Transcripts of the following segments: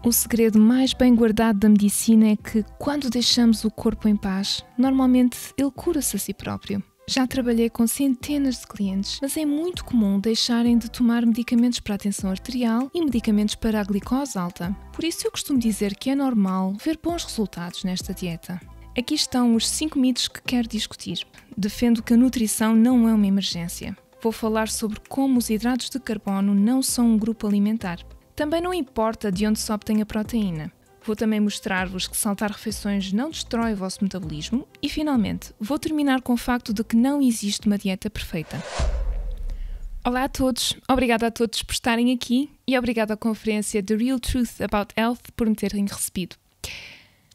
O segredo mais bem guardado da medicina é que, quando deixamos o corpo em paz, normalmente ele cura-se a si próprio. Já trabalhei com centenas de clientes, mas é muito comum deixarem de tomar medicamentos para a tensão arterial e medicamentos para a glicose alta. Por isso eu costumo dizer que é normal ver bons resultados nesta dieta. Aqui estão os 5 mitos que quero discutir. Defendo que a nutrição não é uma emergência. Vou falar sobre como os hidratos de carbono não são um grupo alimentar. Também não importa de onde se obtém a proteína. Vou também mostrar-vos que saltar refeições não destrói o vosso metabolismo e, finalmente, vou terminar com o facto de que não existe uma dieta perfeita. Olá a todos, obrigada a todos por estarem aqui e obrigada à conferência The Real Truth About Health por me terem recebido.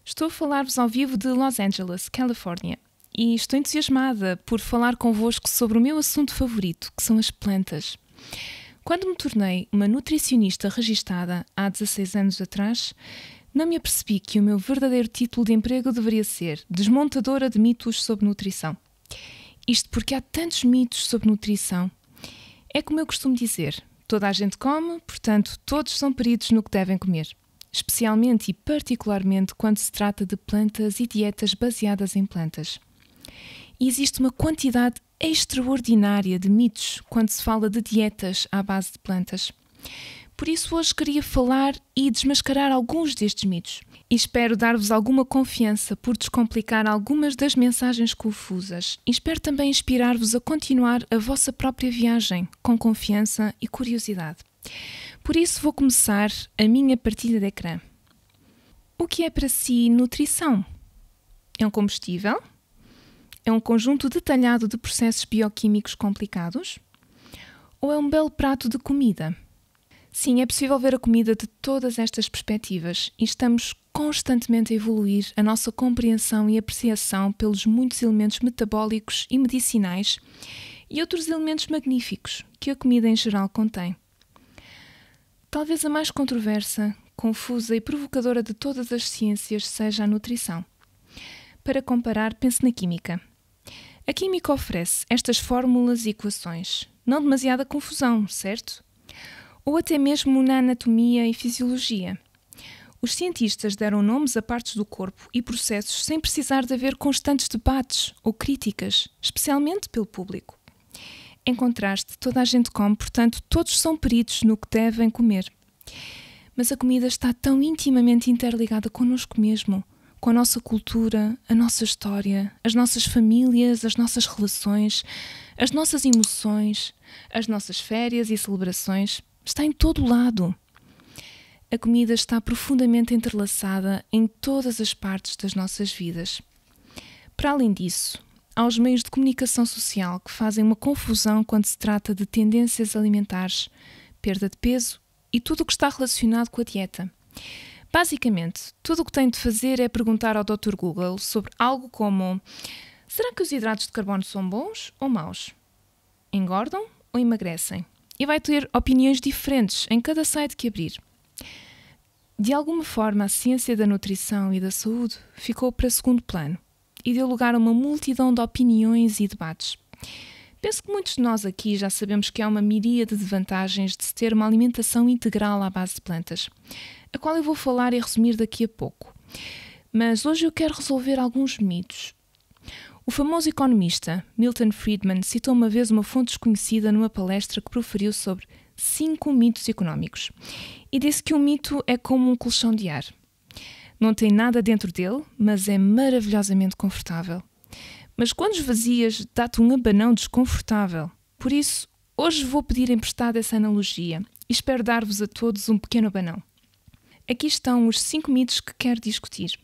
Estou a falar-vos ao vivo de Los Angeles, Califórnia, e estou entusiasmada por falar convosco sobre o meu assunto favorito, que são as plantas. Quando me tornei uma nutricionista registada há 16 anos atrás, não me apercebi que o meu verdadeiro título de emprego deveria ser desmontadora de mitos sobre nutrição. Isto porque há tantos mitos sobre nutrição. É como eu costumo dizer, toda a gente come, portanto todos são peritos no que devem comer. Especialmente e particularmente quando se trata de plantas e dietas baseadas em plantas. E existe uma quantidade extraordinária de mitos quando se fala de dietas à base de plantas. Por isso hoje queria falar e desmascarar alguns destes mitos. E espero dar-vos alguma confiança por descomplicar algumas das mensagens confusas. E espero também inspirar-vos a continuar a vossa própria viagem com confiança e curiosidade. Por isso vou começar a minha partilha de ecrã. O que é para si nutrição? É um combustível? É um conjunto detalhado de processos bioquímicos complicados? Ou é um belo prato de comida? Sim, é possível ver a comida de todas estas perspectivas e estamos constantemente a evoluir a nossa compreensão e apreciação pelos muitos elementos metabólicos e medicinais e outros elementos magníficos que a comida em geral contém. Talvez a mais controversa, confusa e provocadora de todas as ciências seja a nutrição. Para comparar, pense na química. A química oferece estas fórmulas e equações, não demasiada confusão, certo? Ou até mesmo na anatomia e fisiologia. Os cientistas deram nomes a partes do corpo e processos sem precisar de haver constantes debates ou críticas, especialmente pelo público. Em contraste, toda a gente come, portanto, todos são peritos no que devem comer. Mas a comida está tão intimamente interligada connosco mesmo, com a nossa cultura, a nossa história, as nossas famílias, as nossas relações, as nossas emoções, as nossas férias e celebrações. Está em todo o lado. A comida está profundamente entrelaçada em todas as partes das nossas vidas. Para além disso, há os meios de comunicação social que fazem uma confusão quando se trata de tendências alimentares, perda de peso e tudo o que está relacionado com a dieta. Basicamente, tudo o que tem de fazer é perguntar ao Dr. Google sobre algo como: será que os hidratos de carbono são bons ou maus? Engordam ou emagrecem? E vai ter opiniões diferentes em cada site que abrir. De alguma forma, a ciência da nutrição e da saúde ficou para segundo plano e deu lugar a uma multidão de opiniões e debates. Penso que muitos de nós aqui já sabemos que há uma miríade de vantagens de se ter uma alimentação integral à base de plantas, a qual eu vou falar e resumir daqui a pouco. Mas hoje eu quero resolver alguns mitos. O famoso economista Milton Friedman citou uma vez uma fonte desconhecida numa palestra que proferiu sobre 5 mitos económicos e disse que um mito é como um colchão de ar. Não tem nada dentro dele, mas é maravilhosamente confortável. Mas quando esvazias, dá-te um abanão desconfortável. Por isso, hoje vou pedir emprestado essa analogia e espero dar-vos a todos um pequeno abanão. Aqui estão os 5 mitos que quero discutir.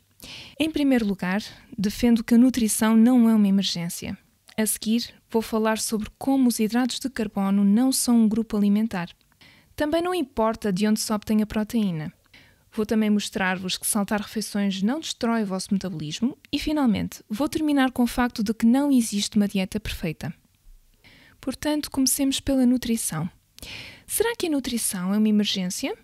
Em primeiro lugar, defendo que a nutrição não é uma emergência. A seguir, vou falar sobre como os hidratos de carbono não são um grupo alimentar. Também não importa de onde se obtém a proteína. Vou também mostrar-vos que saltar refeições não destrói o vosso metabolismo e, finalmente, vou terminar com o facto de que não existe uma dieta perfeita. Portanto, comecemos pela nutrição. Será que a nutrição é uma emergência?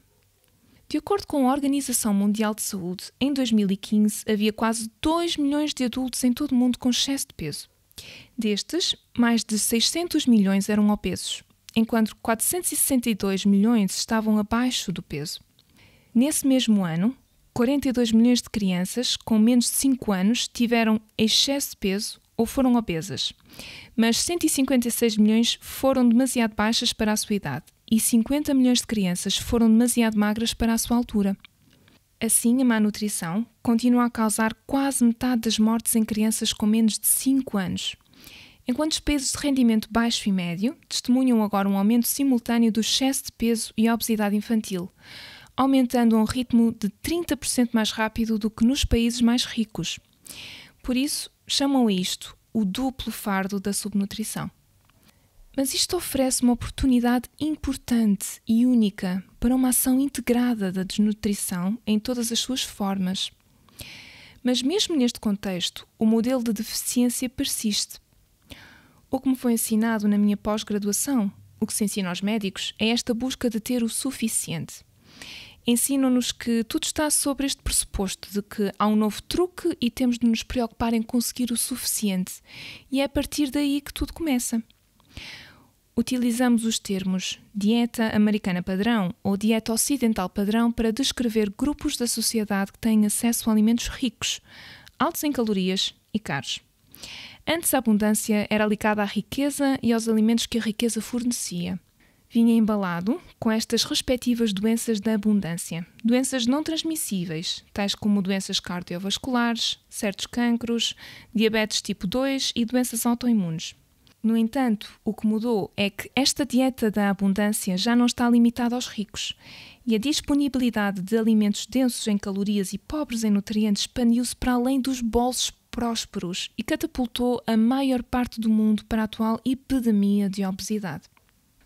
De acordo com a Organização Mundial de Saúde, em 2015 havia quase 2 milhões de adultos em todo o mundo com excesso de peso. Destes, mais de 600 milhões eram obesos, enquanto 462 milhões estavam abaixo do peso. Nesse mesmo ano, 42 milhões de crianças com menos de 5 anos tiveram excesso de peso ou foram obesas, mas 156 milhões foram demasiado baixas para a sua idade e 50 milhões de crianças foram demasiado magras para a sua altura. Assim, a má nutrição continua a causar quase metade das mortes em crianças com menos de 5 anos, enquanto os países de rendimento baixo e médio testemunham agora um aumento simultâneo do excesso de peso e obesidade infantil, aumentando a um ritmo de 30% mais rápido do que nos países mais ricos. Por isso, chamam a isto o duplo fardo da subnutrição. Mas isto oferece uma oportunidade importante e única para uma ação integrada da desnutrição em todas as suas formas. Mas mesmo neste contexto, o modelo de deficiência persiste. O que me foi ensinado na minha pós-graduação, o que se ensina aos médicos, é esta busca de ter o suficiente. Ensinam-nos que tudo está sobre este pressuposto de que há um novo truque e temos de nos preocupar em conseguir o suficiente. E é a partir daí que tudo começa. Utilizamos os termos dieta americana padrão ou dieta ocidental padrão para descrever grupos da sociedade que têm acesso a alimentos ricos, altos em calorias e caros. Antes a abundância era ligada à riqueza e aos alimentos que a riqueza fornecia. Vinha embalado com estas respectivas doenças da abundância, doenças não transmissíveis, tais como doenças cardiovasculares, certos cancros, diabetes tipo 2 e doenças autoimunes. No entanto, o que mudou é que esta dieta da abundância já não está limitada aos ricos e a disponibilidade de alimentos densos em calorias e pobres em nutrientes expandiu-se para além dos bolsos prósperos e catapultou a maior parte do mundo para a atual epidemia de obesidade.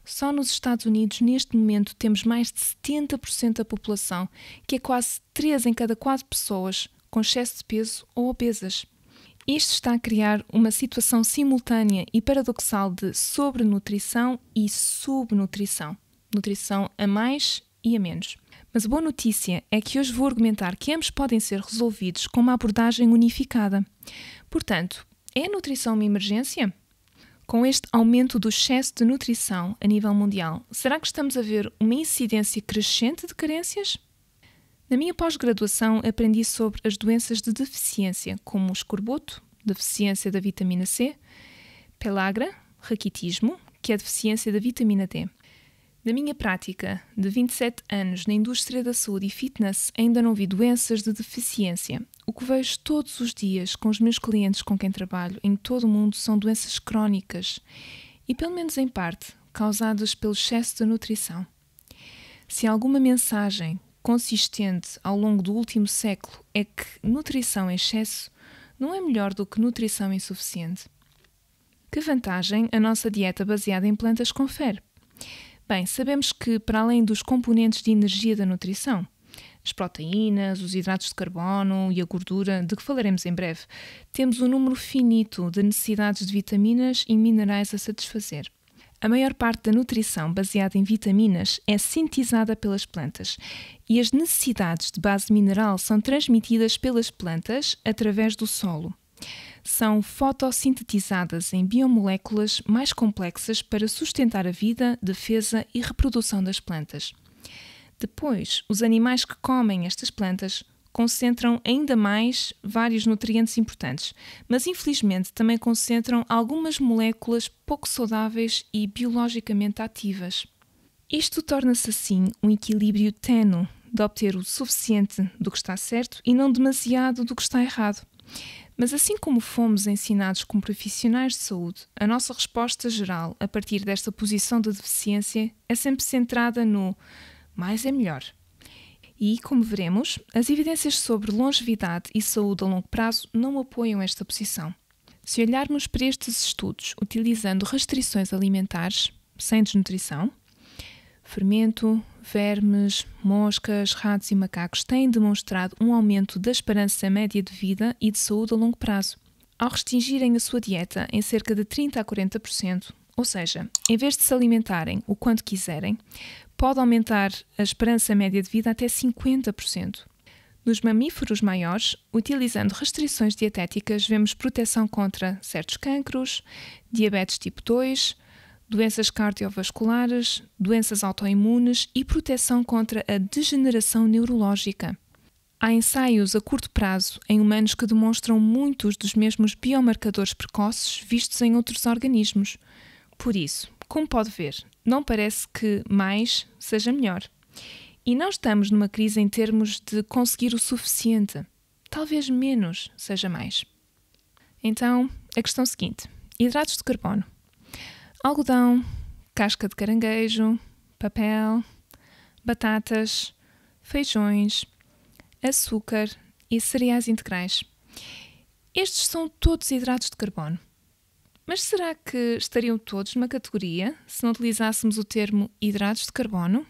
Só nos Estados Unidos, neste momento, temos mais de 70% da população, que é quase 3 em cada 4 pessoas com excesso de peso ou obesas. Isto está a criar uma situação simultânea e paradoxal de sobrenutrição e subnutrição. Nutrição a mais e a menos. Mas a boa notícia é que hoje vou argumentar que ambos podem ser resolvidos com uma abordagem unificada. Portanto, é a nutrição uma emergência? Com este aumento do excesso de nutrição a nível mundial, será que estamos a ver uma incidência crescente de carências? Na minha pós-graduação aprendi sobre as doenças de deficiência, como o escorbuto, deficiência da vitamina C, pellagra, raquitismo, que é a deficiência da vitamina D. Na minha prática de 27 anos na indústria da saúde e fitness, ainda não vi doenças de deficiência. O que vejo todos os dias com os meus clientes com quem trabalho em todo o mundo são doenças crónicas e, pelo menos em parte, causadas pelo excesso de nutrição. Se alguma mensagem consistente ao longo do último século é que nutrição em excesso não é melhor do que nutrição insuficiente. Que vantagem a nossa dieta baseada em plantas confere? Bem, sabemos que, para além dos componentes de energia da nutrição, as proteínas, os hidratos de carbono e a gordura, de que falaremos em breve, temos um número finito de necessidades de vitaminas e minerais a satisfazer. A maior parte da nutrição baseada em vitaminas é sintetizada pelas plantas e as necessidades de base mineral são transmitidas pelas plantas através do solo. São fotossintetizadas em biomoléculas mais complexas para sustentar a vida, defesa e reprodução das plantas. Depois, os animais que comem estas plantas concentram ainda mais vários nutrientes importantes, mas infelizmente também concentram algumas moléculas pouco saudáveis e biologicamente ativas. Isto torna-se assim um equilíbrio ténue de obter o suficiente do que está certo e não demasiado do que está errado. Mas assim como fomos ensinados como profissionais de saúde, a nossa resposta geral a partir desta posição de deficiência é sempre centrada no mais é melhor. E, como veremos, as evidências sobre longevidade e saúde a longo prazo não apoiam esta posição. Se olharmos para estes estudos utilizando restrições alimentares, sem desnutrição, fermento, vermes, moscas, ratos e macacos têm demonstrado um aumento da esperança média de vida e de saúde a longo prazo. Ao restringirem a sua dieta em cerca de 30% a 40%, ou seja, em vez de se alimentarem o quanto quiserem, pode aumentar a esperança média de vida até 50%. Nos mamíferos maiores, utilizando restrições dietéticas, vemos proteção contra certos cancros, diabetes tipo 2, doenças cardiovasculares, doenças autoimunes e proteção contra a degeneração neurológica. Há ensaios a curto prazo em humanos que demonstram muitos dos mesmos biomarcadores precoces vistos em outros organismos. Por isso, como pode ver, não parece que mais seja melhor. E não estamos numa crise em termos de conseguir o suficiente. Talvez menos seja mais. Então, a questão seguinte: hidratos de carbono. Algodão, casca de caranguejo, papel, batatas, feijões, açúcar e cereais integrais. Estes são todos hidratos de carbono. Mas será que estariam todos numa categoria se não utilizássemos o termo hidratos de carbono?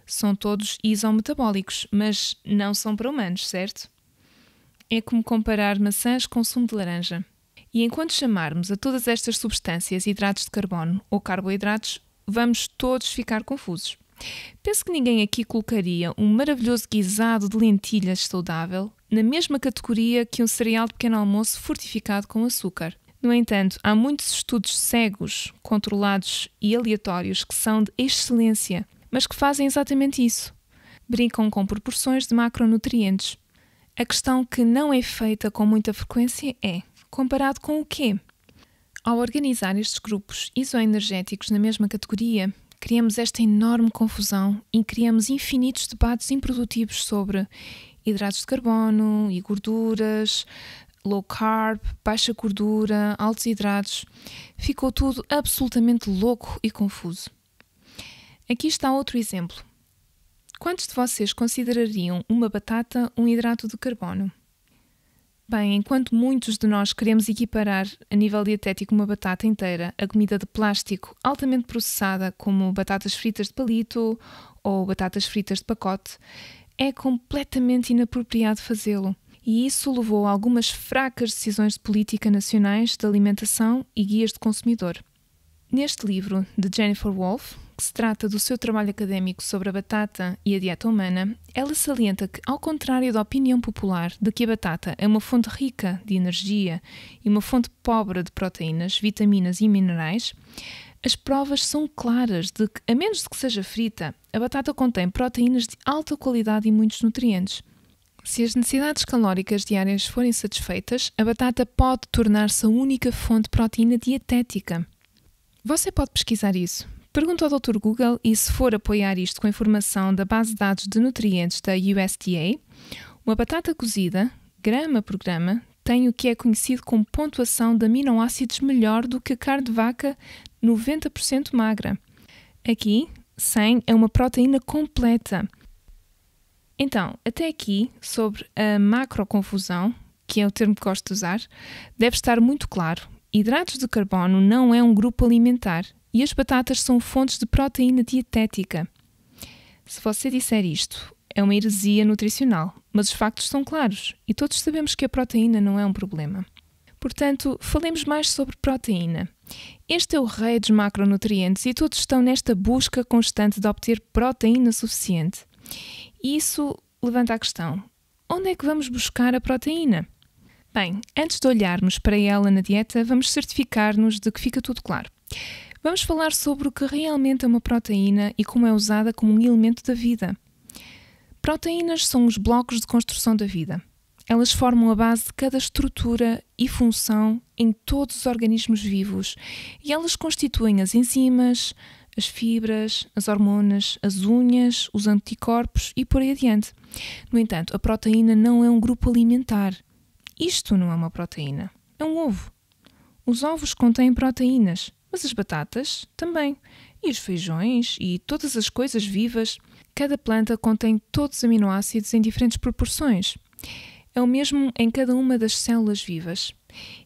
São todos isometabólicos, mas não são para humanos, certo? É como comparar maçãs com sumo de laranja. E enquanto chamarmos a todas estas substâncias hidratos de carbono ou carboidratos, vamos todos ficar confusos. Penso que ninguém aqui colocaria um maravilhoso guisado de lentilhas saudável na mesma categoria que um cereal de pequeno almoço fortificado com açúcar. No entanto, há muitos estudos cegos, controlados e aleatórios que são de excelência, mas que fazem exatamente isso. Brincam com proporções de macronutrientes. A questão que não é feita com muita frequência é: comparado com o quê? Ao organizar estes grupos isoenergéticos na mesma categoria, criamos esta enorme confusão e criamos infinitos debates improdutivos sobre hidratos de carbono e gorduras, low carb, baixa gordura, altos hidratos. Ficou tudo absolutamente louco e confuso. Aqui está outro exemplo. Quantos de vocês considerariam uma batata um hidrato de carbono? Bem, enquanto muitos de nós queremos equiparar a nível dietético uma batata inteira a comida de plástico altamente processada como batatas fritas de palito ou batatas fritas de pacote, é completamente inapropriado fazê-lo. E isso levou a algumas fracas decisões de política nacionais de alimentação e guias de consumidor. Neste livro de Jennifer Wolfe, que se trata do seu trabalho académico sobre a batata e a dieta humana, ela salienta que, ao contrário da opinião popular de que a batata é uma fonte rica de energia e uma fonte pobre de proteínas, vitaminas e minerais, as provas são claras de que, a menos de que seja frita, a batata contém proteínas de alta qualidade e muitos nutrientes. Se as necessidades calóricas diárias forem satisfeitas, a batata pode tornar-se a única fonte de proteína dietética. Você pode pesquisar isso. Pergunta ao Dr. Google e, se for apoiar isto com a informação da base de dados de nutrientes da USDA, uma batata cozida, grama por grama, tem o que é conhecido como pontuação de aminoácidos melhor do que a carne de vaca 90% magra. Aqui, 100 é uma proteína completa. Então, até aqui, sobre a macroconfusão, que é o termo que gosto de usar, deve estar muito claro. Hidratos de carbono não é um grupo alimentar e as batatas são fontes de proteína dietética. Se você disser isto, é uma heresia nutricional, mas os factos são claros e todos sabemos que a proteína não é um problema. Portanto, falemos mais sobre proteína. Este é o rei dos macronutrientes e todos estão nesta busca constante de obter proteína suficiente. E isso levanta a questão: onde é que vamos buscar a proteína? Bem, antes de olharmos para ela na dieta, vamos certificar-nos de que fica tudo claro. Vamos falar sobre o que realmente é uma proteína e como é usada como um elemento da vida. Proteínas são os blocos de construção da vida. Elas formam a base de cada estrutura e função em todos os organismos vivos e elas constituem as enzimas, as fibras, as hormonas, as unhas, os anticorpos e por aí adiante. No entanto, a proteína não é um grupo alimentar. Isto não é uma proteína, é um ovo. Os ovos contêm proteínas, mas as batatas também. E os feijões e todas as coisas vivas. Cada planta contém todos os aminoácidos em diferentes proporções. É o mesmo em cada uma das células vivas.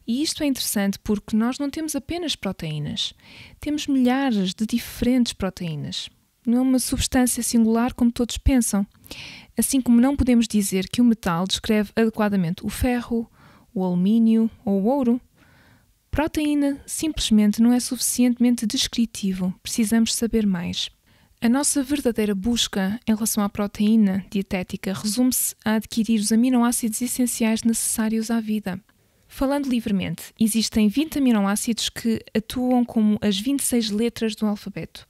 E isto é interessante porque nós não temos apenas proteínas. Temos milhares de diferentes proteínas. Não é uma substância singular como todos pensam. Assim como não podemos dizer que o metal descreve adequadamente o ferro, o alumínio ou o ouro. Proteína simplesmente não é suficientemente descritivo. Precisamos saber mais. A nossa verdadeira busca em relação à proteína dietética resume-se a adquirir os aminoácidos essenciais necessários à vida. Falando livremente, existem 20 aminoácidos que atuam como as 26 letras do alfabeto.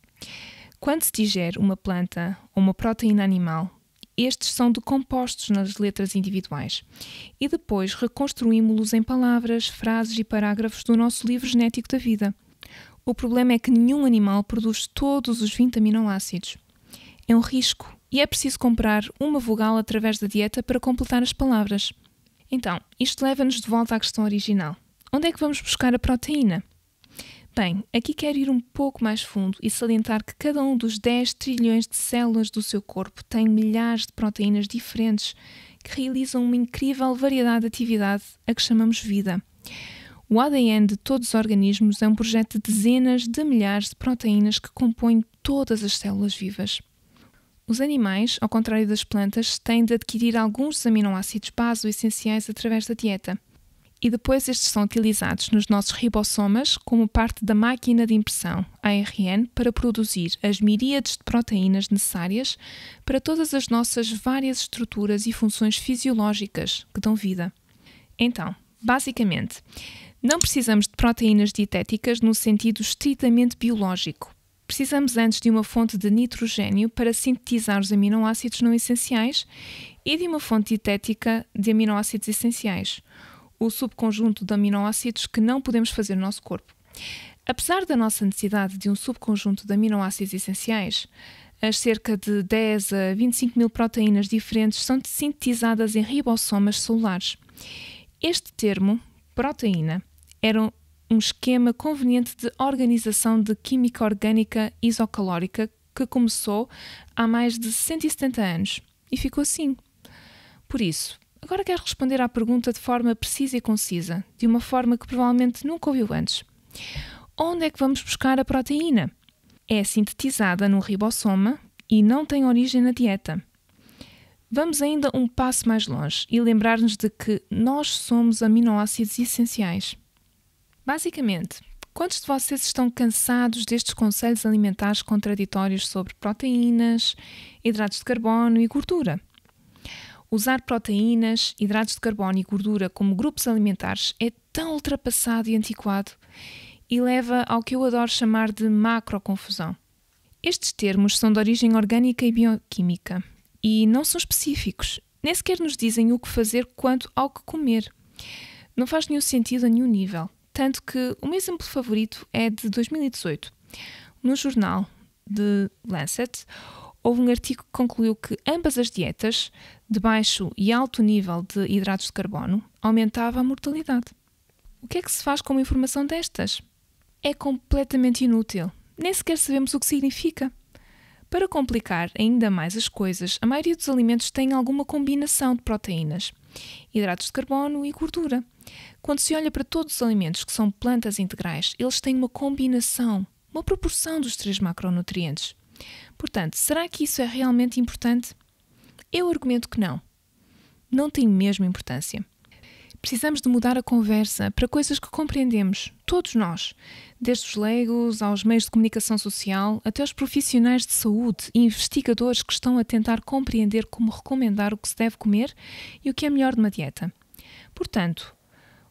Quando se digere uma planta ou uma proteína animal, estes são decompostos nas letras individuais e depois reconstruímos-los em palavras, frases e parágrafos do nosso livro genético da vida. O problema é que nenhum animal produz todos os 20 aminoácidos. É um risco e é preciso comprar uma vogal através da dieta para completar as palavras. Então, isto leva-nos de volta à questão original. Onde é que vamos buscar a proteína? Bem, aqui quero ir um pouco mais fundo e salientar que cada um dos 10 trilhões de células do seu corpo tem milhares de proteínas diferentes que realizam uma incrível variedade de atividade a que chamamos vida. O ADN de todos os organismos é um projeto de dezenas de milhares de proteínas que compõem todas as células vivas. Os animais, ao contrário das plantas, têm de adquirir alguns dos aminoácidos base ou essenciais através da dieta. E depois estes são utilizados nos nossos ribossomas como parte da máquina de impressão, ARN, para produzir as miríades de proteínas necessárias para todas as nossas várias estruturas e funções fisiológicas que dão vida. Então, basicamente, não precisamos de proteínas dietéticas no sentido estritamente biológico. Precisamos antes de uma fonte de nitrogênio para sintetizar os aminoácidos não essenciais e de uma fonte dietética de aminoácidos essenciais, o subconjunto de aminoácidos que não podemos fazer no nosso corpo. Apesar da nossa necessidade de um subconjunto de aminoácidos essenciais, as cerca de 10 a 25 mil proteínas diferentes são sintetizadas em ribossomas celulares. Este termo, proteína, era um esquema conveniente de organização de química orgânica isocalórica que começou há mais de 170 anos e ficou assim. Por isso, agora quero responder à pergunta de forma precisa e concisa, de uma forma que provavelmente nunca ouviu antes. Onde é que vamos buscar a proteína? É sintetizada no ribossoma e não tem origem na dieta. Vamos ainda um passo mais longe e lembrar-nos de que nós somos aminoácidos essenciais. Basicamente, quantos de vocês estão cansados destes conselhos alimentares contraditórios sobre proteínas, hidratos de carbono e gordura? Usar proteínas, hidratos de carbono e gordura como grupos alimentares é tão ultrapassado e antiquado e leva ao que eu adoro chamar de macroconfusão. Estes termos são de origem orgânica e bioquímica e não são específicos, nem sequer nos dizem o que fazer quanto ao que comer. Não faz nenhum sentido a nenhum nível. Tanto que o meu exemplo favorito é de 2018. No jornal The Lancet, houve um artigo que concluiu que ambas as dietas, de baixo e alto nível de hidratos de carbono, aumentavam a mortalidade. O que é que se faz com uma informação destas? É completamente inútil. Nem sequer sabemos o que significa. Para complicar ainda mais as coisas, a maioria dos alimentos tem alguma combinação de proteínas, hidratos de carbono e gordura. Quando se olha para todos os alimentos que são plantas integrais, eles têm uma combinação, uma proporção dos 3 macronutrientes. Portanto, será que isso é realmente importante? Eu argumento que não. Não tem mesmo importância. Precisamos de mudar a conversa para coisas que compreendemos, todos nós, desde os leigos aos meios de comunicação social, até os profissionais de saúde e investigadores que estão a tentar compreender como recomendar o que se deve comer e o que é melhor de uma dieta. Portanto,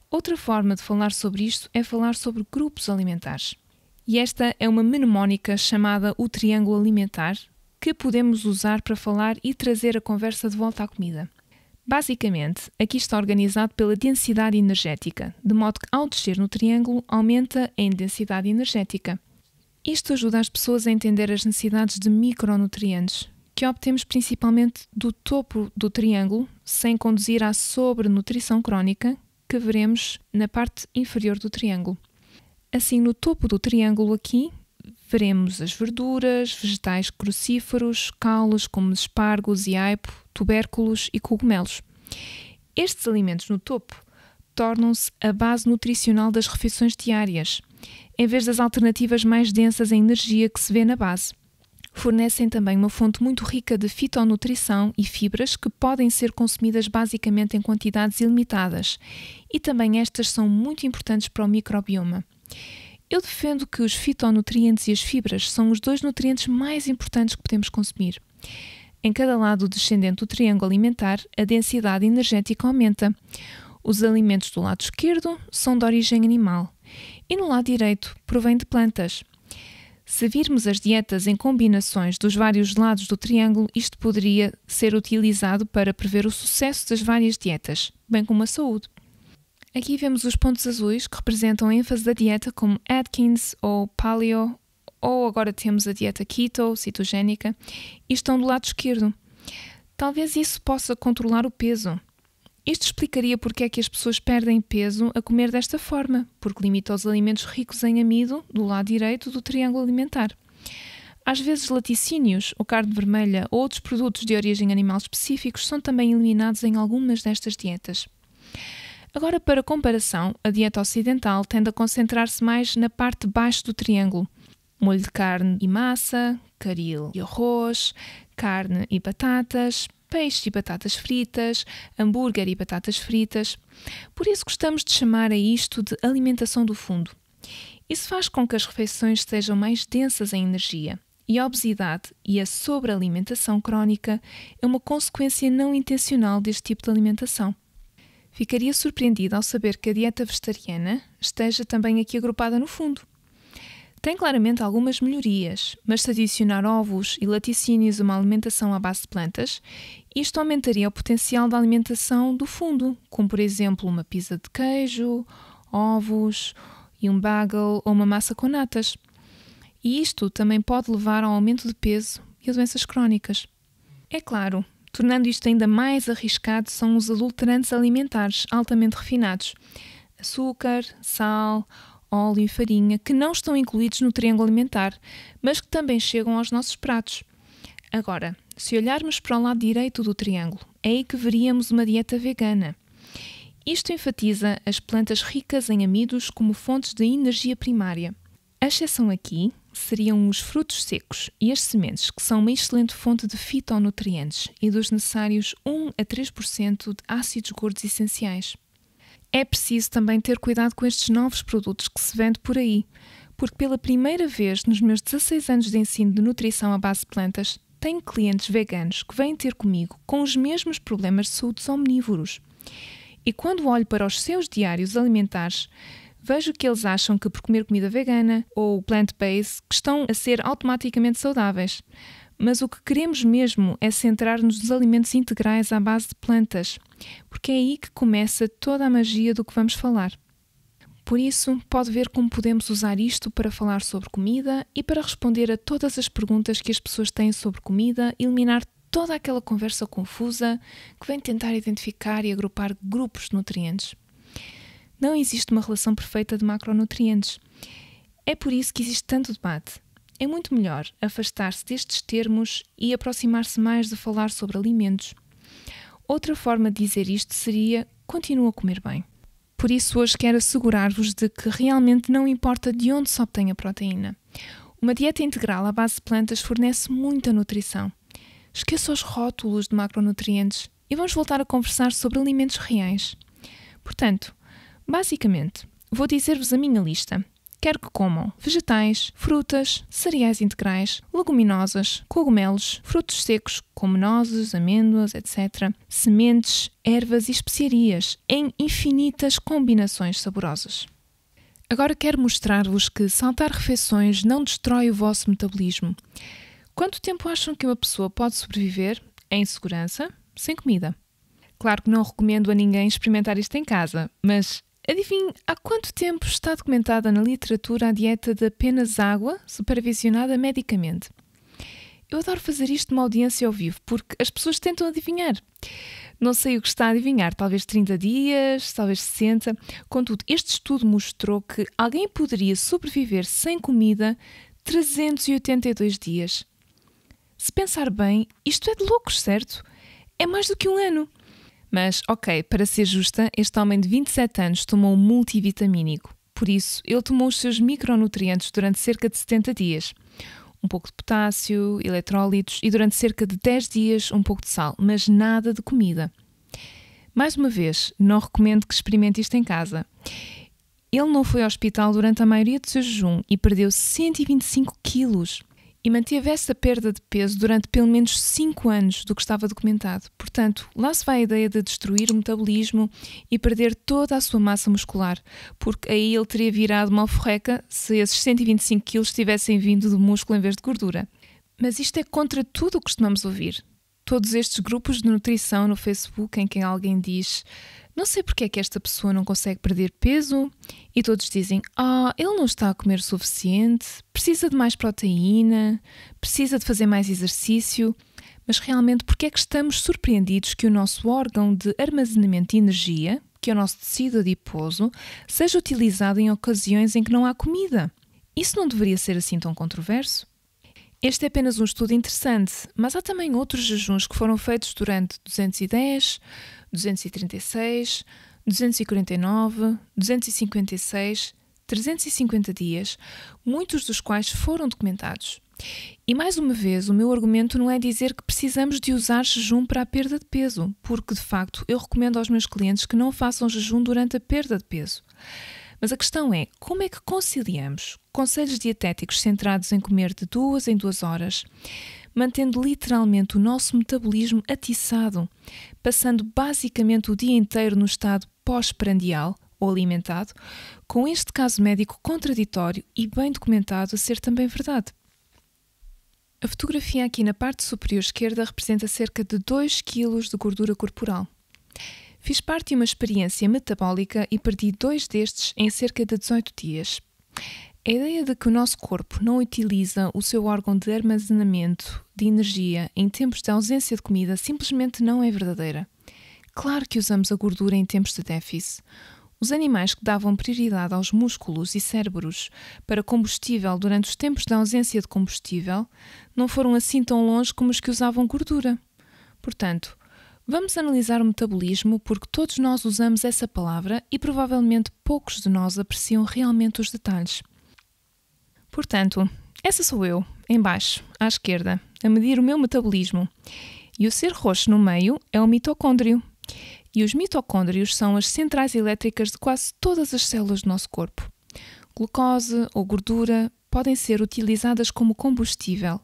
outra forma de falar sobre isto é falar sobre grupos alimentares. E esta é uma mnemónica chamada o triângulo alimentar que podemos usar para falar e trazer a conversa de volta à comida. Basicamente, aqui está organizado pela densidade energética, de modo que ao descer no triângulo aumenta em densidade energética. Isto ajuda as pessoas a entender as necessidades de micronutrientes, que obtemos principalmente do topo do triângulo, sem conduzir à sobrenutrição crónica, que veremos na parte inferior do triângulo. Assim, no topo do triângulo aqui, veremos as verduras, vegetais crucíferos, caules como espargos e aipo, tubérculos e cogumelos. Estes alimentos no topo tornam-se a base nutricional das refeições diárias, em vez das alternativas mais densas em energia que se vê na base. Fornecem também uma fonte muito rica de fitonutrição e fibras que podem ser consumidas basicamente em quantidades ilimitadas, e também estas são muito importantes para o microbioma. Eu defendo que os fitonutrientes e as fibras são os 2 nutrientes mais importantes que podemos consumir. Em cada lado descendente do triângulo alimentar, a densidade energética aumenta. Os alimentos do lado esquerdo são de origem animal e no lado direito provêm de plantas. Se virmos as dietas em combinações dos vários lados do triângulo, isto poderia ser utilizado para prever o sucesso das várias dietas, bem como a saúde. Aqui vemos os pontos azuis que representam a ênfase da dieta, como Atkins ou Paleo, ou agora temos a dieta Keto, cetogénica, e estão do lado esquerdo. Talvez isso possa controlar o peso. Isto explicaria porque é que as pessoas perdem peso a comer desta forma, porque limita os alimentos ricos em amido do lado direito do triângulo alimentar. Às vezes laticínios ou carne vermelha ou outros produtos de origem animal específicos são também eliminados em algumas destas dietas. Agora, para comparação, a dieta ocidental tende a concentrar-se mais na parte de baixo do triângulo. Molho de carne e massa, caril e arroz, carne e batatas, peixe e batatas fritas, hambúrguer e batatas fritas. Por isso gostamos de chamar a isto de alimentação do fundo. Isso faz com que as refeições sejam mais densas em energia. E a obesidade e a sobrealimentação crónica é uma consequência não intencional deste tipo de alimentação. Ficaria surpreendida ao saber que a dieta vegetariana esteja também aqui agrupada no fundo. Tem claramente algumas melhorias, mas se adicionar ovos e laticínios a uma alimentação à base de plantas, isto aumentaria o potencial da alimentação do fundo, como por exemplo uma pizza de queijo, ovos e um bagel ou uma massa com natas. E isto também pode levar ao aumento de peso e a doenças crónicas. É claro, tornando isto ainda mais arriscado são os adulterantes alimentares altamente refinados, açúcar, sal, óleo e farinha, que não estão incluídos no triângulo alimentar, mas que também chegam aos nossos pratos. Agora, se olharmos para o lado direito do triângulo, é aí que veríamos uma dieta vegana. Isto enfatiza as plantas ricas em amidos como fontes de energia primária. A exceção aqui seriam os frutos secos e as sementes, que são uma excelente fonte de fitonutrientes e dos necessários 1 a 3% de ácidos gordos essenciais. É preciso também ter cuidado com estes novos produtos que se vendem por aí, porque pela primeira vez nos meus 16 anos de ensino de nutrição à base de plantas, tenho clientes veganos que vêm ter comigo com os mesmos problemas de saúde omnívoros. E quando olho para os seus diários alimentares, vejo que eles acham que por comer comida vegana ou plant-based que estão a ser automaticamente saudáveis. Mas o que queremos mesmo é centrar-nos nos alimentos integrais à base de plantas, porque é aí que começa toda a magia do que vamos falar. Por isso, pode ver como podemos usar isto para falar sobre comida e para responder a todas as perguntas que as pessoas têm sobre comida e eliminar toda aquela conversa confusa que vem tentar identificar e agrupar grupos de nutrientes. Não existe uma relação perfeita de macronutrientes. É por isso que existe tanto debate. É muito melhor afastar-se destes termos e aproximar-se mais de falar sobre alimentos. Outra forma de dizer isto seria: continua a comer bem. Por isso hoje quero assegurar-vos de que realmente não importa de onde se obtém a proteína. Uma dieta integral à base de plantas fornece muita nutrição. Esqueça os rótulos de macronutrientes e vamos voltar a conversar sobre alimentos reais. Portanto, basicamente, vou dizer-vos a minha lista. Quero que comam vegetais, frutas, cereais integrais, leguminosas, cogumelos, frutos secos como nozes, amêndoas, etc., sementes, ervas e especiarias em infinitas combinações saborosas. Agora quero mostrar-vos que saltar refeições não destrói o vosso metabolismo. Quanto tempo acham que uma pessoa pode sobreviver em segurança, sem comida? Claro que não recomendo a ninguém experimentar isto em casa, mas adivinhe há quanto tempo está documentada na literatura a dieta de apenas água, supervisionada medicamente? Eu adoro fazer isto numa audiência ao vivo, porque as pessoas tentam adivinhar. Não sei o que está a adivinhar, talvez 30 dias, talvez 60. Contudo, este estudo mostrou que alguém poderia sobreviver sem comida 382 dias. Se pensar bem, isto é de loucos, certo? É mais do que um ano. Mas, ok, para ser justa, este homem de 27 anos tomou um multivitamínico. Por isso, ele tomou os seus micronutrientes durante cerca de 70 dias. Um pouco de potássio, eletrólitos e durante cerca de 10 dias um pouco de sal, mas nada de comida. Mais uma vez, não recomendo que experimente isto em casa. Ele não foi ao hospital durante a maioria do seu jejum e perdeu 125 quilos. e manteve essa perda de peso durante pelo menos 5 anos do que estava documentado. Portanto, lá se vai a ideia de destruir o metabolismo e perder toda a sua massa muscular, porque aí ele teria virado uma alforreca se esses 125 kg tivessem vindo do músculo em vez de gordura. Mas isto é contra tudo o que costumamos ouvir. Todos estes grupos de nutrição no Facebook em que alguém diz: não sei porque é que esta pessoa não consegue perder peso, e todos dizem: ele não está a comer o suficiente, precisa de mais proteína, precisa de fazer mais exercício. Mas realmente, porque é que estamos surpreendidos que o nosso órgão de armazenamento de energia, que é o nosso tecido adiposo, seja utilizado em ocasiões em que não há comida? Isso não deveria ser assim tão controverso? Este é apenas um estudo interessante, mas há também outros jejuns que foram feitos durante 210, 236, 249, 256, 350 dias, muitos dos quais foram documentados. E mais uma vez, o meu argumento não é dizer que precisamos de usar jejum para a perda de peso, porque de facto eu recomendo aos meus clientes que não façam jejum durante a perda de peso. Mas a questão é, como é que conciliamos conselhos dietéticos centrados em comer de 2 em 2 horas, mantendo literalmente o nosso metabolismo atiçado, passando basicamente o dia inteiro no estado pós-prandial ou alimentado, com este caso médico contraditório e bem documentado a ser também verdade? A fotografia aqui na parte superior esquerda representa cerca de 2 kg de gordura corporal. Fiz parte de uma experiência metabólica e perdi 2 destes em cerca de 18 dias. A ideia de que o nosso corpo não utiliza o seu órgão de armazenamento de energia em tempos de ausência de comida simplesmente não é verdadeira. Claro que usamos a gordura em tempos de déficit. Os animais que davam prioridade aos músculos e cérebros para combustível durante os tempos de ausência de combustível não foram assim tão longe como os que usavam gordura. Portanto, vamos analisar o metabolismo porque todos nós usamos essa palavra e provavelmente poucos de nós apreciam realmente os detalhes. Portanto, essa sou eu, em baixo, à esquerda, a medir o meu metabolismo. E o ser roxo no meio é o mitocôndrio. E os mitocôndrios são as centrais elétricas de quase todas as células do nosso corpo. Glucose ou gordura podem ser utilizadas como combustível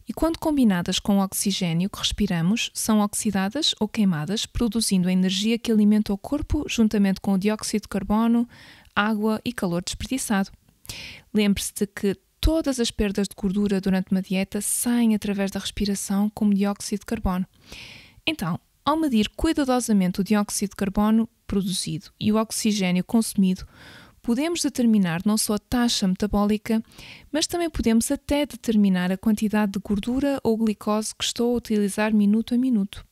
e, quando combinadas com o oxigênio que respiramos, são oxidadas ou queimadas, produzindo a energia que alimenta o corpo juntamente com o dióxido de carbono, água e calor desperdiçado. Lembre-se de que todas as perdas de gordura durante uma dieta saem através da respiração como dióxido de carbono. Então, ao medir cuidadosamente o dióxido de carbono produzido e o oxigênio consumido, podemos determinar não só a taxa metabólica, mas também podemos até determinar a quantidade de gordura ou glicose que estou a utilizar minuto a minuto.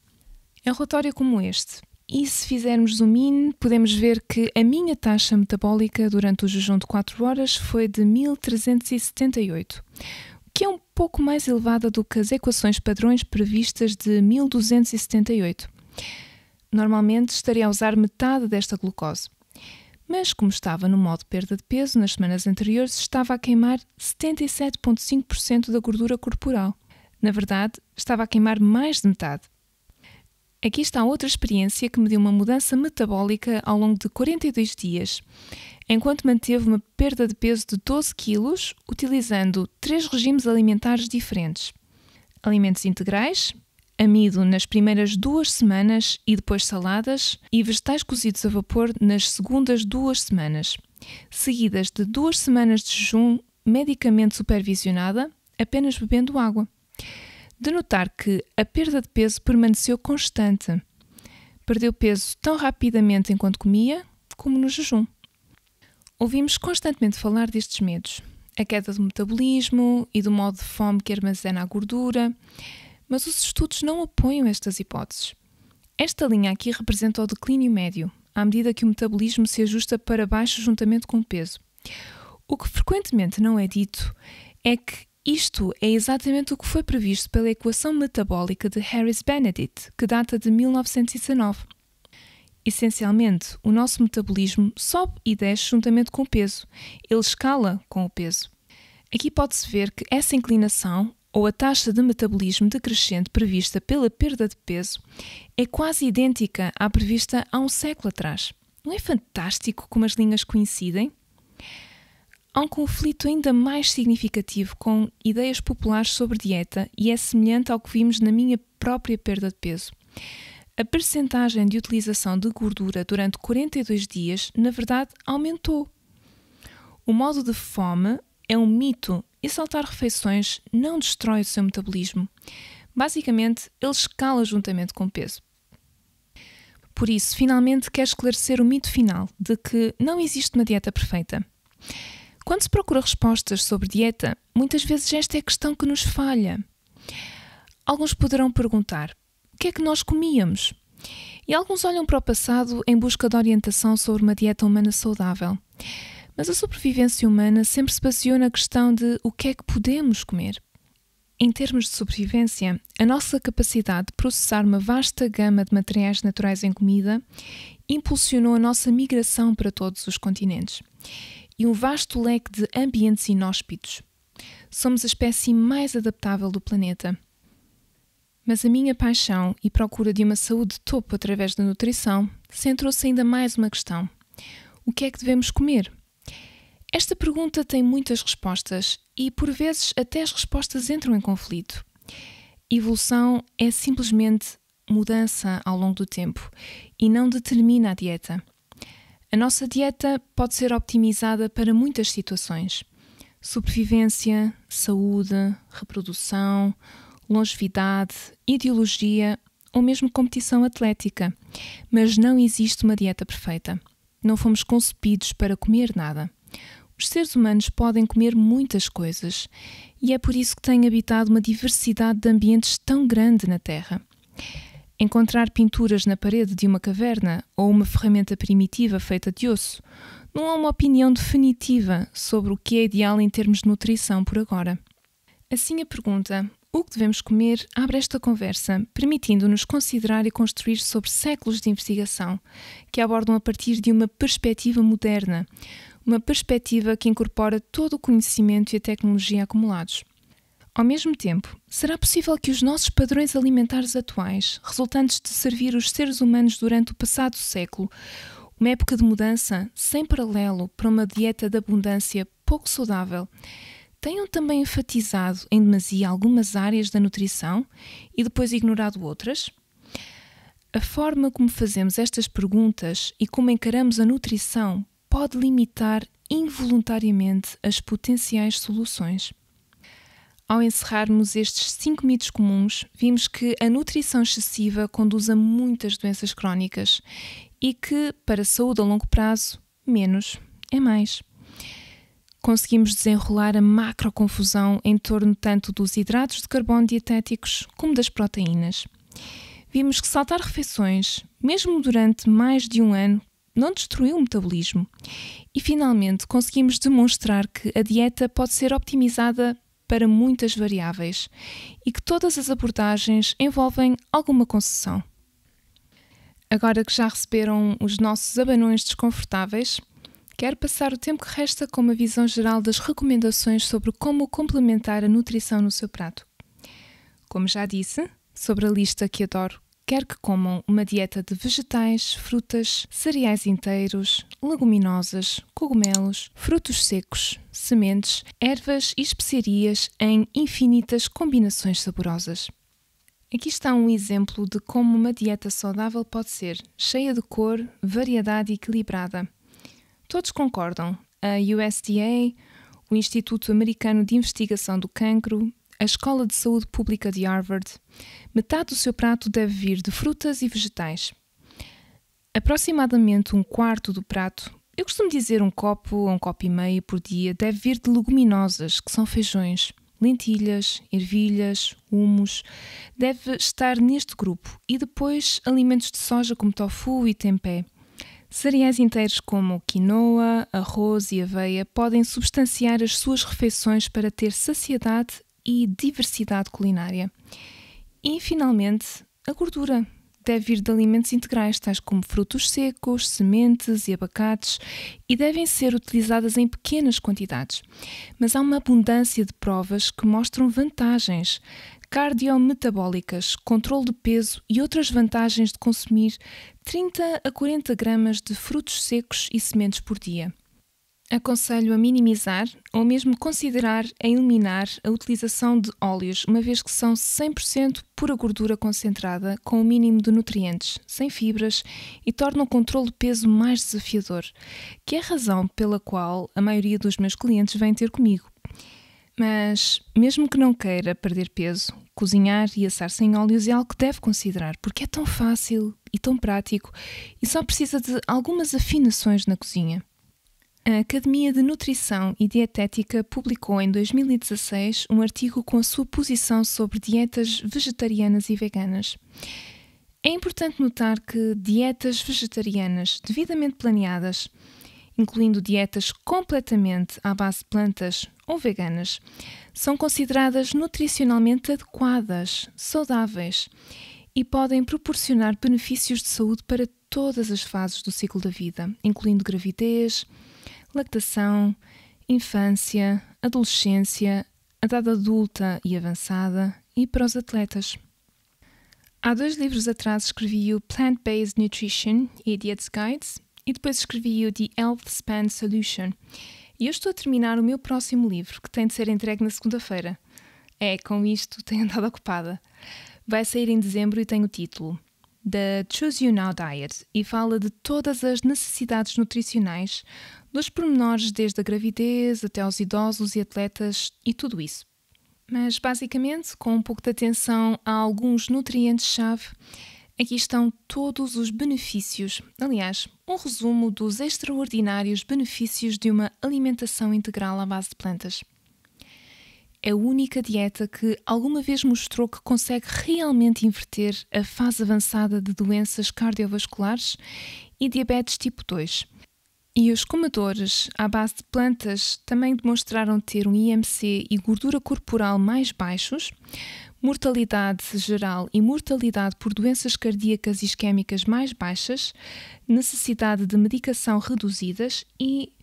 Em um relatório como este, e se fizermos zoom in, podemos ver que a minha taxa metabólica durante o jejum de 4 horas foi de 1378, o que é um pouco mais elevada do que as equações padrões previstas de 1278. Normalmente estaria a usar metade desta glucose, mas como estava no modo perda de peso nas semanas anteriores, estava a queimar 77,5% da gordura corporal. Na verdade, estava a queimar mais de metade. Aqui está outra experiência que me deu uma mudança metabólica ao longo de 42 dias, enquanto manteve uma perda de peso de 12 kg, utilizando 3 regimes alimentares diferentes. Alimentos integrais, amido nas primeiras 2 semanas e depois saladas, e vegetais cozidos a vapor nas segundas 2 semanas, seguidas de 2 semanas de jejum medicamente supervisionada, apenas bebendo água. De notar que a perda de peso permaneceu constante. Perdeu peso tão rapidamente enquanto comia, como no jejum. Ouvimos constantemente falar destes medos, a queda do metabolismo e do modo de fome que armazena a gordura, mas os estudos não apoiam estas hipóteses. Esta linha aqui representa o declínio médio, à medida que o metabolismo se ajusta para baixo juntamente com o peso. O que frequentemente não é dito é que isto é exatamente o que foi previsto pela equação metabólica de Harris-Benedict, que data de 1919. Essencialmente, o nosso metabolismo sobe e desce juntamente com o peso. Ele escala com o peso. Aqui pode-se ver que essa inclinação, ou a taxa de metabolismo decrescente prevista pela perda de peso, é quase idêntica à prevista há um século atrás. Não é fantástico como as linhas coincidem? há um conflito ainda mais significativo com ideias populares sobre dieta e é semelhante ao que vimos na minha própria perda de peso. A percentagem de utilização de gordura durante 42 dias, na verdade, aumentou. O modo de fome é um mito e saltar refeições não destrói o seu metabolismo. Basicamente, ele escala juntamente com o peso. Por isso, finalmente quero esclarecer o mito final de que não existe uma dieta perfeita. Quando se procura respostas sobre dieta, muitas vezes esta é a questão que nos falha. Alguns poderão perguntar: o que é que nós comíamos? E alguns olham para o passado em busca de orientação sobre uma dieta humana saudável. Mas a sobrevivência humana sempre se baseou na questão de o que é que podemos comer. Em termos de sobrevivência, a nossa capacidade de processar uma vasta gama de materiais naturais em comida impulsionou a nossa migração para todos os continentes e um vasto leque de ambientes inóspitos. Somos a espécie mais adaptável do planeta. Mas a minha paixão e procura de uma saúde de topo através da nutrição centrou-se ainda mais uma questão: o que é que devemos comer? Esta pergunta tem muitas respostas e, por vezes, até as respostas entram em conflito. Evolução é simplesmente mudança ao longo do tempo e não determina a dieta. A nossa dieta pode ser optimizada para muitas situações: sobrevivência, saúde, reprodução, longevidade, ideologia ou mesmo competição atlética. Mas não existe uma dieta perfeita. Não fomos concebidos para comer nada. Os seres humanos podem comer muitas coisas e é por isso que têm habitado uma diversidade de ambientes tão grande na Terra. Encontrar pinturas na parede de uma caverna ou uma ferramenta primitiva feita de osso não há uma opinião definitiva sobre o que é ideal em termos de nutrição por agora. Assim, a pergunta "o que devemos comer?" abre esta conversa, permitindo-nos considerar e construir sobre séculos de investigação que abordam a partir de uma perspectiva moderna, uma perspectiva que incorpora todo o conhecimento e a tecnologia acumulados. Ao mesmo tempo, será possível que os nossos padrões alimentares atuais, resultantes de servir os seres humanos durante o passado século, uma época de mudança sem paralelo para uma dieta de abundância pouco saudável, tenham também enfatizado em demasia algumas áreas da nutrição e depois ignorado outras? A forma como fazemos estas perguntas e como encaramos a nutrição pode limitar involuntariamente as potenciais soluções. Ao encerrarmos estes 5 mitos comuns, vimos que a nutrição excessiva conduz a muitas doenças crónicas e que, para a saúde a longo prazo, menos é mais. Conseguimos desenrolar a macroconfusão em torno tanto dos hidratos de carbono dietéticos como das proteínas. Vimos que saltar refeições, mesmo durante mais de um ano, não destruiu o metabolismo. E, finalmente, conseguimos demonstrar que a dieta pode ser optimizada para muitas variáveis e que todas as abordagens envolvem alguma concessão. Agora que já receberam os nossos abanões desconfortáveis, quero passar o tempo que resta com uma visão geral das recomendações sobre como complementar a nutrição no seu prato. Como já disse, sobre a lista que adoro, quero que comam uma dieta de vegetais, frutas, cereais inteiros, leguminosas, cogumelos, frutos secos, sementes, ervas e especiarias em infinitas combinações saborosas. Aqui está um exemplo de como uma dieta saudável pode ser, cheia de cor, variedade e equilibrada. Todos concordam. A USDA, o Instituto Americano de Investigação do Cancro, a Escola de Saúde Pública de Harvard, metade do seu prato deve vir de frutas e vegetais. Aproximadamente um quarto do prato, eu costumo dizer um copo ou um copo e meio por dia, deve vir de leguminosas, que são feijões, lentilhas, ervilhas, hummus, deve estar neste grupo. E depois alimentos de soja como tofu e tempeh. Cereais inteiros como quinoa, arroz e aveia podem substanciar as suas refeições para ter saciedade e diversidade culinária. E, finalmente, a gordura deve vir de alimentos integrais, tais como frutos secos, sementes e abacates, e devem ser utilizadas em pequenas quantidades. Mas há uma abundância de provas que mostram vantagens cardiometabólicas, controle de peso e outras vantagens de consumir 30 a 40 gramas de frutos secos e sementes por dia. Aconselho a minimizar ou mesmo considerar a eliminar a utilização de óleos, uma vez que são 100% pura gordura concentrada com o mínimo de nutrientes, sem fibras e tornam o controle de peso mais desafiador, que é a razão pela qual a maioria dos meus clientes vem ter comigo. Mas, mesmo que não queira perder peso, cozinhar e assar sem óleos é algo que deve considerar, porque é tão fácil e tão prático e só precisa de algumas afinações na cozinha. A Academia de Nutrição e Dietética publicou em 2016 um artigo com a sua posição sobre dietas vegetarianas e veganas. É importante notar que dietas vegetarianas devidamente planeadas, incluindo dietas completamente à base de plantas ou veganas, são consideradas nutricionalmente adequadas, saudáveis e podem proporcionar benefícios de saúde para todas as fases do ciclo da vida, incluindo gravidez, lactação, infância, adolescência, a idade adulta e avançada e para os atletas. Há 2 livros atrás escrevi o Plant-Based Nutrition Idiot's Guides e depois escrevi o The Health Span Solution. E eu estou a terminar o meu próximo livro, que tem de ser entregue na segunda-feira. Com isto tenho andado ocupada. Vai sair em dezembro e tem o título The Choose You Now Diet e fala de todas as necessidades nutricionais, dos pormenores desde a gravidez até aos idosos e atletas e tudo isso. Mas basicamente, com um pouco de atenção a alguns nutrientes-chave, aqui estão todos os benefícios, aliás, um resumo dos extraordinários benefícios de uma alimentação integral à base de plantas. É a única dieta que alguma vez mostrou que consegue realmente inverter a fase avançada de doenças cardiovasculares e diabetes tipo 2. E os comedores à base de plantas também demonstraram ter um IMC e gordura corporal mais baixos, mortalidade geral e mortalidade por doenças cardíacas e isquémicas mais baixas, necessidade de medicação reduzidas e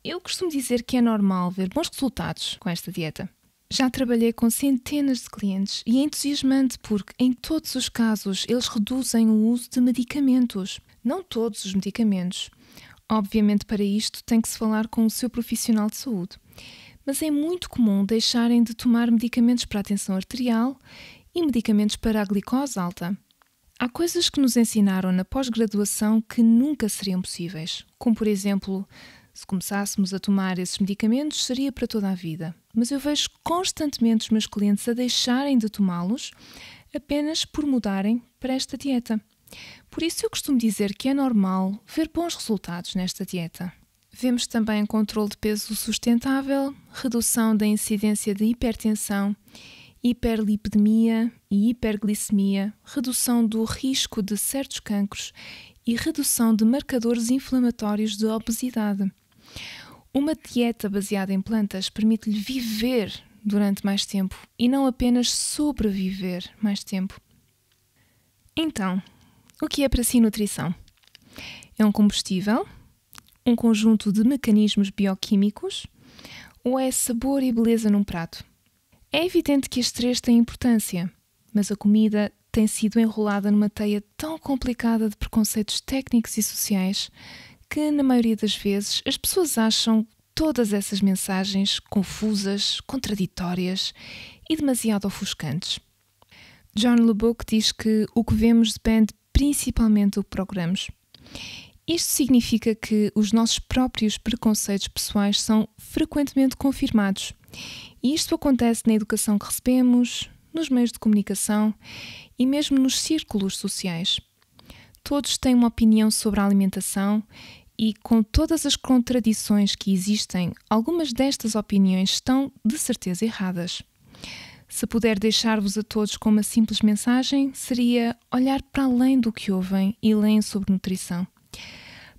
eu costumo dizer que é normal ver bons resultados com esta dieta. Já trabalhei com centenas de clientes e é entusiasmante porque, em todos os casos, eles reduzem o uso de medicamentos. Não todos os medicamentos. Obviamente, para isto, tem que se falar com o seu profissional de saúde. Mas é muito comum deixarem de tomar medicamentos para a tensão arterial e medicamentos para a glicose alta. Há coisas que nos ensinaram na pós-graduação que nunca seriam possíveis, como, por exemplo, se começássemos a tomar esses medicamentos, seria para toda a vida. Mas eu vejo constantemente os meus clientes a deixarem de tomá-los apenas por mudarem para esta dieta. Por isso eu costumo dizer que é normal ver bons resultados nesta dieta. Vemos também controle de peso sustentável, redução da incidência de hipertensão, hiperlipidemia e hiperglicemia, redução do risco de certos cancros e redução de marcadores inflamatórios de obesidade. Uma dieta baseada em plantas permite-lhe viver durante mais tempo e não apenas sobreviver mais tempo. Então, o que é para si nutrição? É um combustível? Um conjunto de mecanismos bioquímicos? Ou é sabor e beleza num prato? É evidente que as 3 têm importância, mas a comida tem sido enrolada numa teia tão complicada de preconceitos técnicos e sociais que, na maioria das vezes, as pessoas acham todas essas mensagens confusas, contraditórias e demasiado ofuscantes. John Lubbock diz que o que vemos depende principalmente do que procuramos. Isto significa que os nossos próprios preconceitos pessoais são frequentemente confirmados. E isto acontece na educação que recebemos, nos meios de comunicação e mesmo nos círculos sociais. Todos têm uma opinião sobre a alimentação e, com todas as contradições que existem, algumas destas opiniões estão, de certeza, erradas. Se puder deixar-vos a todos com uma simples mensagem, seria olhar para além do que ouvem e leem sobre nutrição.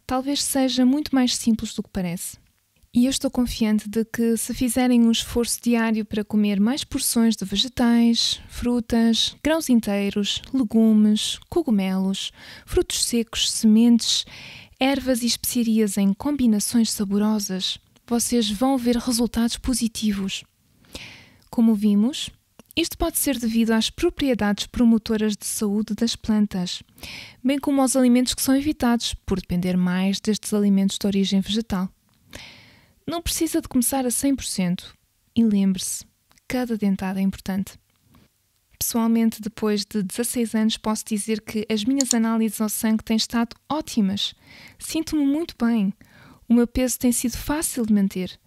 Talvez seja muito mais simples do que parece. E eu estou confiante de que, se fizerem um esforço diário para comer mais porções de vegetais, frutas, grãos inteiros, legumes, cogumelos, frutos secos, sementes, ervas e especiarias em combinações saborosas, vocês vão ver resultados positivos. Como vimos, isto pode ser devido às propriedades promotoras de saúde das plantas, bem como aos alimentos que são evitados, por depender mais destes alimentos de origem vegetal. Não precisa de começar a 100%. E lembre-se, cada dentada é importante. Pessoalmente, depois de 16 anos, posso dizer que as minhas análises ao sangue têm estado ótimas. Sinto-me muito bem. O meu peso tem sido fácil de manter.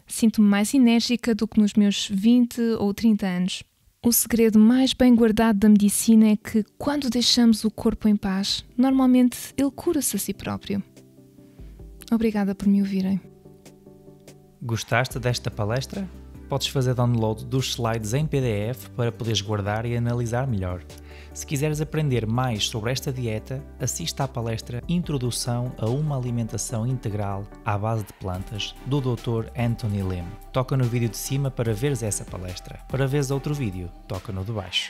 Sinto-me mais enérgica do que nos meus 20 ou 30 anos. O segredo mais bem guardado da medicina é que, quando deixamos o corpo em paz, normalmente ele cura-se a si próprio. Obrigada por me ouvirem. Gostaste desta palestra? Podes fazer download dos slides em PDF para poderes guardar e analisar melhor. Se quiseres aprender mais sobre esta dieta, assista à palestra Introdução a uma alimentação integral à base de plantas, do Dr. Anthony Lim. Toca no vídeo de cima para veres essa palestra. Para veres outro vídeo, toca no de baixo.